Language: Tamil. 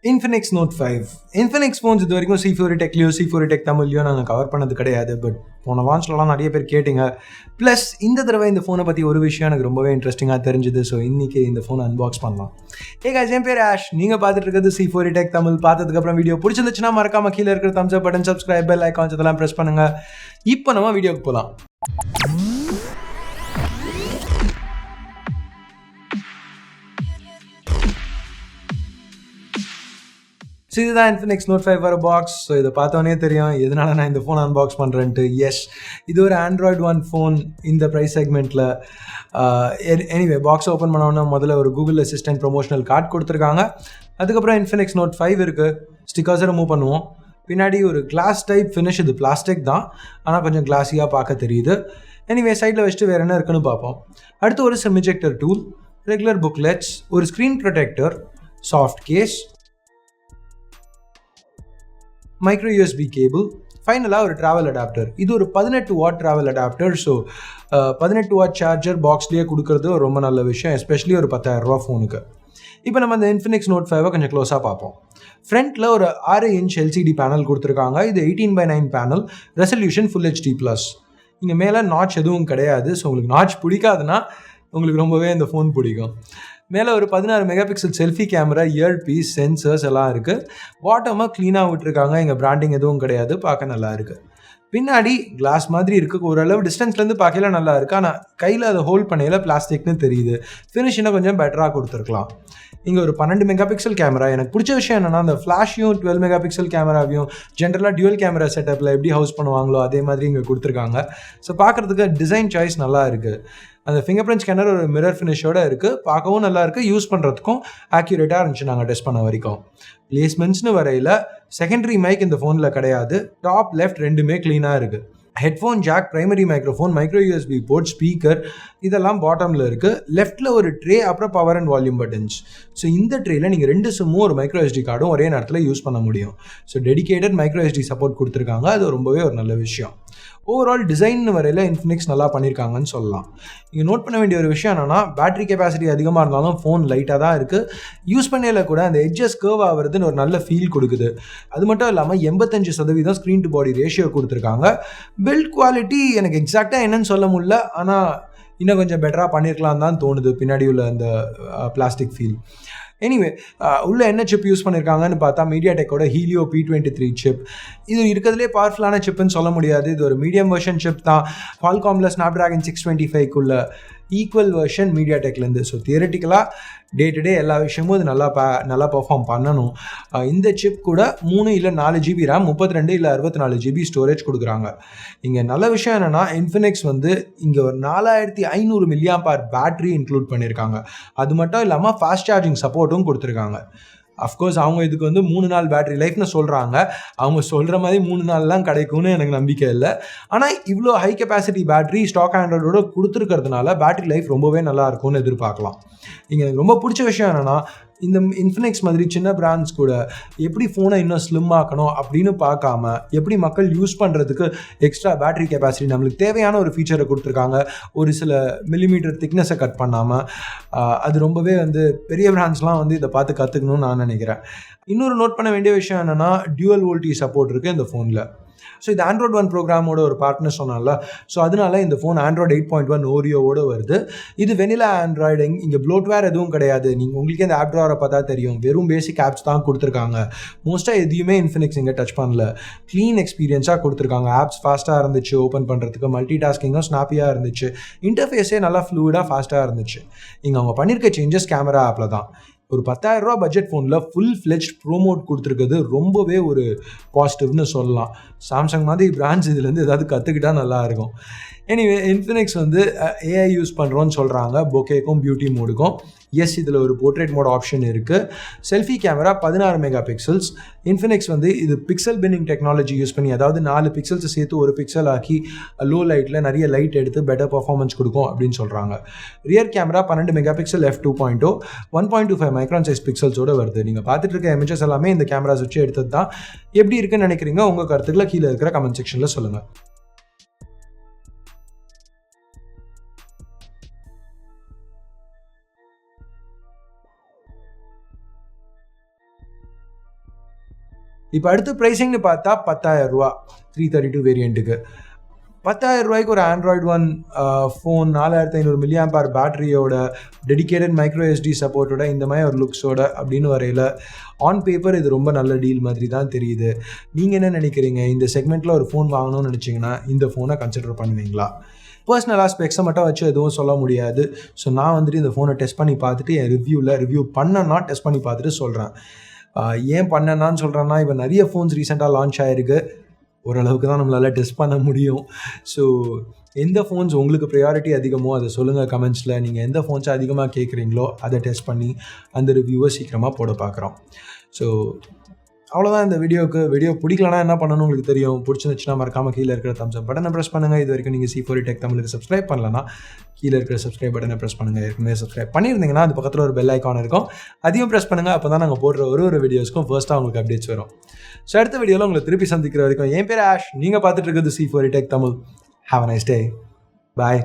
Infinix Note5. Infinix phones இது வரைக்கும் C4 Helio C4 தமிழ்லையோ நாங்கள் கவர் பண்ணது கிடையாது. பட் போன லான்ச்லலாம் நிறைய பேர் கேட்டிங்க. ப்ளஸ் இந்த தடவை இந்த ஃபோனை பற்றி ஒரு விஷயம் எனக்கு ரொம்பவே இன்ட்ரெஸ்டிங்காக தெரிஞ்சுது. ஸோ இன்றைக்கி இந்த ஃபோனை அன்பாக்ஸ் பண்ணலாம். guys, என் பேர் ஆஷ். நீங்கள் பார்த்துட்டு இருக்கிறது C4 தமிழ். பார்த்ததுக்கப்புறம் வீடியோ பிடிச்சிருந்துச்சுன்னா மறக்காம கீழே இருக்கிற தம்ஸ் அப் பட்டன், சப்ஸ்கிரைப் பெல் ஐகான்ஸ் இதெல்லாம் ப்ரெஸ் பண்ணுங்கள். இப்போ நம்ம வீடியோக்கு போகலாம். ஸோ இதுதான் Infinix Note5 வர பாக்ஸ். ஸோ இதை பார்த்தோன்னே தெரியும் எதனால நான் இந்த ஃபோன் அன்பாக்ஸ் பண்ணுறேன்ட்டு. எஸ், இது ஒரு Android One ஃபோன் இந்த ப்ரைஸ் செக்மெண்ட்டில். எனிவே பாக்ஸ் ஓப்பன் பண்ணோன்னா முதல்ல ஒரு கூகுள் அசிஸ்டன்ட் ப்ரொமோஷனல் கார்டு கொடுத்துருக்காங்க. அதுக்கப்புறம் Infinix Note5 இருக்குது. ஸ்டிக்கர்ஸை ரிமூவ் பண்ணுவோம். பின்னாடி ஒரு கிளாஸ் டைப் ஃபினிஷ், இது பிளாஸ்டிக் தான், ஆனால் கொஞ்சம் கிளாஸியாக பார்க்க தெரியுது. எனிவே சைடில் வச்சுட்டு வேறு என்ன இருக்குன்னு பார்ப்போம். அடுத்து ஒரு SIM ejector tool, regular booklets, ஒரு screen protector, soft case, micro USB cable, ஃபைனலாக ஒரு ட்ராவல் அடாப்டர். இது ஒரு 18 watt travel adapter. So 18 watt charger பாக்ஸ்லேயே கொடுக்குறது ரொம்ப நல்ல விஷயம், எஸ்பெஷலி ஒரு 10,000 ரூபா ஃபோனுக்கு. இப்போ நம்ம இந்த Infinix Note5 கொஞ்சம் க்ளோஸாக பார்ப்போம். ஃப்ரண்ட்டில் ஒரு 6 இன்ச் LCD பேனல் கொடுத்துருக்காங்க. இது 18:9 பேனல், ரெசல்யூஷன் ஃபுல் HD+. இங்கே மேலே நாட்ச் எதுவும் கிடையாது. ஸோ உங்களுக்கு நாட்ச் பிடிக்காதுன்னா உங்களுக்கு ரொம்பவே இந்த ஃபோன் பிடிக்கும். மேலே ஒரு 16 mega pixel selfie camera, earpiece, sensors எல்லாம் இருக்குது. பாட்டமாக க்ளீனாக விட்டுருக்காங்க. இங்கே பிராண்டிங் எதுவும் கிடையாது, பார்க்க நல்லா இருக்குது. பின்னாடி கிளாஸ் மாதிரி இருக்குது. ஓரளவு டிஸ்டன்ஸ்லேருந்து பார்க்கல நல்லா இருக்குது. ஆனால் கையில் அதை ஹோல்ட் பண்ணையில் பிளாஸ்டிக்னு தெரியுது. ஃபினிஷ் இன்னும் கொஞ்சம் பெட்டராக கொடுத்துருக்கலாம். இங்கே ஒரு 12 மெகா பிக்சல் கேமரா. எனக்கு பிடிச்ச விஷயம் என்னென்னா, அந்த ஃப்ளாஷையும் 12 மெகா பிக்சல் கேமராவையும் ஜென்ரலாக டியூவல் கேமரா செட்டப்பில் எப்படி ஹவுஸ் பண்ணுவாங்களோ அதே மாதிரி இங்கே கொடுத்துருக்காங்க. ஸோ பார்க்குறதுக்கு டிசைன் சாய்ஸ் நல்லா இருக்குது. அந்த ஃபிங்கர் பிரிண்ட் ஸ்கேனர் ஒரு மிரர் ஃபினிஷோடு இருக்குது. பார்க்கவும் நல்லா இருக்குது, யூஸ் பண்ணுறதுக்கும் ஆக்யூரேட்டாக இருந்துச்சு நாங்கள் டெஸ்ட் பண்ண வரைக்கும். பிளேஸ்மெண்ட்ஸ்னு வரையில் செகண்டரி மைக் இந்த ஃபோனில் கிடையாது. டாப் லெஃப்ட் ரெண்டுமே க்ளீனாக இருக்குது. Headphone jack, primary microphone, micro USB port, speaker இதெல்லாம் பாட்டமில் இருக்குது. லெஃப்ட்டில் ஒரு ட்ரே, அப்புறம் power and volume buttons. So இந்த ட்ரேயில் நீங்கள் 2 சிம்மும் ஒரு மைக்ரோ SD கார்டும் ஒரே நேரத்தில் யூஸ் பண்ண முடியும். So dedicated micro SD support கொடுத்துருக்காங்க. அது ரொம்பவே ஒரு நல்ல விஷயம். ஓவரால் டிசைன் வரையில் இன்ஃபினிக்ஸ் நல்லா பண்ணியிருக்காங்கன்னு சொல்லலாம். இங்கே நோட் பண்ண வேண்டிய ஒரு விஷயம் என்னென்னா, பேட்டரி கெப்பாசிட்டி அதிகமாக இருந்தாலும் ஃபோன் லைட்டாக தான் இருக்குது. யூஸ் பண்ணையில் கூட அந்த எட்ஜஸ் கர்வ் ஆகிறதுன்னு ஒரு நல்ல ஃபீல் கொடுக்குது. அது மட்டும் இல்லாமல் 85% ஸ்க்ரீன் டு பாடி ரேஷியோ கொடுத்துருக்காங்க. பில்ட் குவாலிட்டி எனக்கு எக்ஸாக்டாக என்னன்னு சொல்ல முடியல, ஆனால் இன்னும் கொஞ்சம் பெட்டராக பண்ணியிருக்கலாம் தான் தோணுது பின்னாடி உள்ள அந்த பிளாஸ்டிக் ஃபீல். எனிவே உள்ள என்ன சிப் யூஸ் பண்ணியிருக்காங்கன்னு பார்த்தா மீடியாடெக்கோட Helio P23 சிப். இது இருக்கிறதுலே பவர்ஃபுல்லான சிப்புன்னு சொல்ல முடியாது. இது ஒரு மீடியம் வெர்ஷன் சிப் தான். Qualcommல Snapdragon 625க்குள்ள ஈக்குவல் வெர்ஷன் மீடியாடெக்லேருந்து. ஸோ தியரட்டிக்கலாக டே டு டே எல்லா விஷயமும் இது நல்லா பெர்ஃபார்ம் பண்ணணும். இந்த சிப் கூட 3 இல்லை 4 GB RAM, 32 இல்லை 64 GB ஸ்டோரேஜ் கொடுக்குறாங்க. இங்கே நல்ல விஷயம் என்னென்னா, இன்ஃபினிக்ஸ் இங்கே ஒரு 4500 mAh பேட்டரி இன்க்ளூட் பண்ணியிருக்காங்க. அது மட்டும் இல்லாமல் ஃபாஸ்ட் சார்ஜிங் சப்போர்ட்டும் கொடுத்துருக்காங்க. அஃப்கோர்ஸ் அவங்க இதுக்கு 3 நாள் பேட்டரி லைஃப்னு சொல்கிறாங்க. அவங்க சொல்கிற மாதிரி 3 நாள்லாம் கிடைக்கும்னு எனக்கு நம்பிக்கை இல்லை. ஆனால் இவ்வளோ ஹை கெப்பாசிட்டி பேட்டரி ஸ்டாக் ஆண்ட்ராய்டோட கொடுத்துருக்கிறதுனால பேட்டரி லைஃப் ரொம்பவே நல்லா இருக்கும்னு எதிர்பார்க்கலாம். இங்கே எனக்கு ரொம்ப பிடிச்ச விஷயம் என்னென்னா, இந்த இன்ஃபினிக்ஸ் மாதிரி சின்ன பிராண்ட்ஸ் கூட எப்படி ஃபோனை இன்னும் ஸ்லிம் ஆக்கணும் அப்படின்னு பார்க்காம, எப்படி மக்கள் யூஸ் பண்ணுறதுக்கு எக்ஸ்ட்ரா பேட்டரி கெப்பாசிட்டி நம்மளுக்கு தேவையான ஒரு ஃபீச்சரை கொடுத்துருக்காங்க. ஒரு சில மில்லிமீட்டர் திக்னஸை கட் பண்ணாமல். அது ரொம்பவே பெரிய பிராண்ட்ஸ்லாம் இதை பார்த்து கற்றுக்கணும்னு நான் நினைக்கிறேன். இன்னொரு நோட் பண்ண வேண்டிய விஷயம் என்னென்னா, டியூவல் வோல்டேஜ் சப்போர்ட் இருக்குது இந்த ஃபோனில். ஸோ இது Android One ப்ரோக்ராமோட ஒரு பார்ட்னர் சொன்னால, ஸோ அதனால இந்த ஃபோன் Android 8.1 ஓரியோவோடு வருது. இது வெனிலா ஆண்ட்ராய்டு. இங்கே ப்ளோட்வேர் எதுவும் கிடையாது. நீங்கள் உங்களுக்கே இந்த ஆப் ட்ராவரை பார்த்தா தெரியும், வெறும் பேசிக் ஆப்ஸ் தான் கொடுத்துருக்காங்க. மோஸ்ட்டாக எதையுமே இன்ஃபினிக்ஸ் இங்கே டச் பண்ணல. க்ளீன் எக்ஸ்பீரியன்ஸாக கொடுத்துருக்காங்க. ஆப்ஸ் ஃபாஸ்ட்டாக இருந்துச்சு ஓப்பன் பண்ணுறதுக்கு, மல்டி டாஸ்கிங்கும் ஸ்னாப்பியாக இருந்துச்சு. இன்டர்ஃபேஸே நல்லா ஃப்ளூயிடாக ஃபாஸ்ட்டாக இருந்துச்சு. இங்கே அவங்க பண்ணியிருக்க சேஞ்சஸ் கேமரா ஆப்பில் தான். ஒரு 10,000 ரூபா பட்ஜெட் ஃபோனில் ஃபுல் ஃப்ளெஜ்ட் ப்ரோமோ கொடுத்துருக்கிறது ரொம்பவே ஒரு பாசிட்டிவ்னு சொல்லலாம். சாம்சங் மாதிரி பிராண்ட்ஸ் இதுலேருந்து ஏதாவது கற்றுக்கிட்டால் நல்லாயிருக்கும். எனிவே இன்ஃபினிக்ஸ் AI யூஸ் பண்ணுறோன்னு சொல்கிறாங்க, பொக்கேக்கும் பியூட்டி மோடுக்கும். எஸ், இதில் ஒரு போர்ட்ரேட் மோட் ஆப்ஷன் இருக்குது. Selfie camera 16 mega pixels. Infinix இது பிக்சல் பின்னிங் டெக்னாலஜி யூஸ் பண்ணி, அதாவது 4 பிக்சல்ஸை சேர்த்து ஒரு பிக்சல் ஆக்கி லோ லைட்டில் நிறைய லைட் எடுத்து பெட்டர் பர்ஃபார்மன்ஸ் கொடுக்கும் அப்படின்னு சொல்கிறாங்க. Rear camera 12 mega pixel f2.0, 1.25 micron size பிக்சல்ஸோடு வருது. நீங்கள் பார்த்துட்டு இருக்க இமேஜஸ் எல்லாமே இந்த கேமராஸ் வச்சு எடுத்தது தான். எப்படி இருக்குன்னு நினைக்கிறீங்க? உங்கள் கருத்துக்களை கீழே இருக்கிற கமெண்ட் செக்ஷனில் சொல்லுங்கள். இப்போ அடுத்து ப்ரைஸிங்னு பார்த்தா 10,000 ரூபா 332 வேரியண்ட்டுக்கு. 10,000 ரூபாய்க்கு ஒரு ஆண்ட்ராய்டு ஒன் ஃபோன் 4500 mAh பேட்டரியோட டெடிக்கேட்டட் மைக்ரோ எஸ்டி சப்போர்ட்டோட இந்த மாதிரி ஒரு லுக்ஸோட அப்படின்னு வரையில் ஆன் பேப்பர் இது ரொம்ப நல்ல டீல் மாதிரி தான் தெரியுது. நீங்கள் என்ன நினைக்கிறீங்க? இந்த செக்மெண்ட்டில் ஒரு ஃபோன் வாங்கணும்னு நினச்சிங்கன்னா இந்த ஃபோனை கன்சிடர் பண்ணுவீங்களா? பர்சனலாக ஸ்பெக்ஸை மட்டும் வச்சு எதுவும் சொல்ல முடியாது. ஸோ நான் வந்துட்டு இந்த ஃபோனை டெஸ்ட் பண்ணி பார்த்துட்டு என் ரிவ்யூ பண்ணேன்னா டெஸ்ட் பண்ணி பார்த்துட்டு சொல்கிறேன். ஏன் பண்ணேன்னான்னு சொல்கிறேன்னா, இப்போ நிறைய ஃபோன்ஸ் ரீசெண்டாக லான்ச் ஆகிருக்கு. ஓரளவுக்கு தான் நம்மளால் டெஸ்ட் பண்ண முடியும். ஸோ எந்த ஃபோன்ஸ் உங்களுக்கு ப்ரையாரிட்டி அதிகமோ அதை சொல்லுங்கள் கமெண்ட்ஸில். நீங்கள் எந்த ஃபோன்ஸை அதிகமாக கேட்குறீங்களோ அதை டெஸ்ட் பண்ணி அந்த ரிவ்யூவை சீக்கிரமாக போட பார்க்குறோம். ஸோ அவ்வளோதான் இந்த வீடியோ பிடிக்கலனா என்ன பண்ணணும்னு உங்களுக்கு தெரியும். பிடிச்சிருந்துச்சுன்னா மறக்காமல் கீழே இருக்கிற தம்ஸ் அப் பட்டனை ப்ரெஸ் பண்ணுங்கள். இது வரைக்கும் நீங்கள் C4 Tech தமிழுக்கு சப்ஸ்கிரைப் பண்ணலன்னா கீழே இருக்கிற சப்ஸ்கிரைப் பட்டனை ப்ரெஸ் பண்ணுங்கள். ஏற்கனவே சப்ஸ்கிரைப் பண்ணியிருந்தீங்கன்னா அது பக்கத்தில் ஒரு பெல் ஐக்கான் இருக்கும், அதையும் ப்ரெஸ் பண்ணுங்கள். அப்போ தான் நாங்கள் போடுற ஒரு வீடியோஸ்க்கும் ஃபர்ஸ்ட்டாக உங்களுக்கு அப்டேட்ஸ் வரும். ஸோ அடுத்த வீடியோவில் உங்களை திருப்பி சந்திக்கிற வரைக்கும் என் பேர் ஆஷ், நீங்கள் பார்த்துட்டு இருக்கிறது C4 Tech Tamil. Have a nice day. Bye.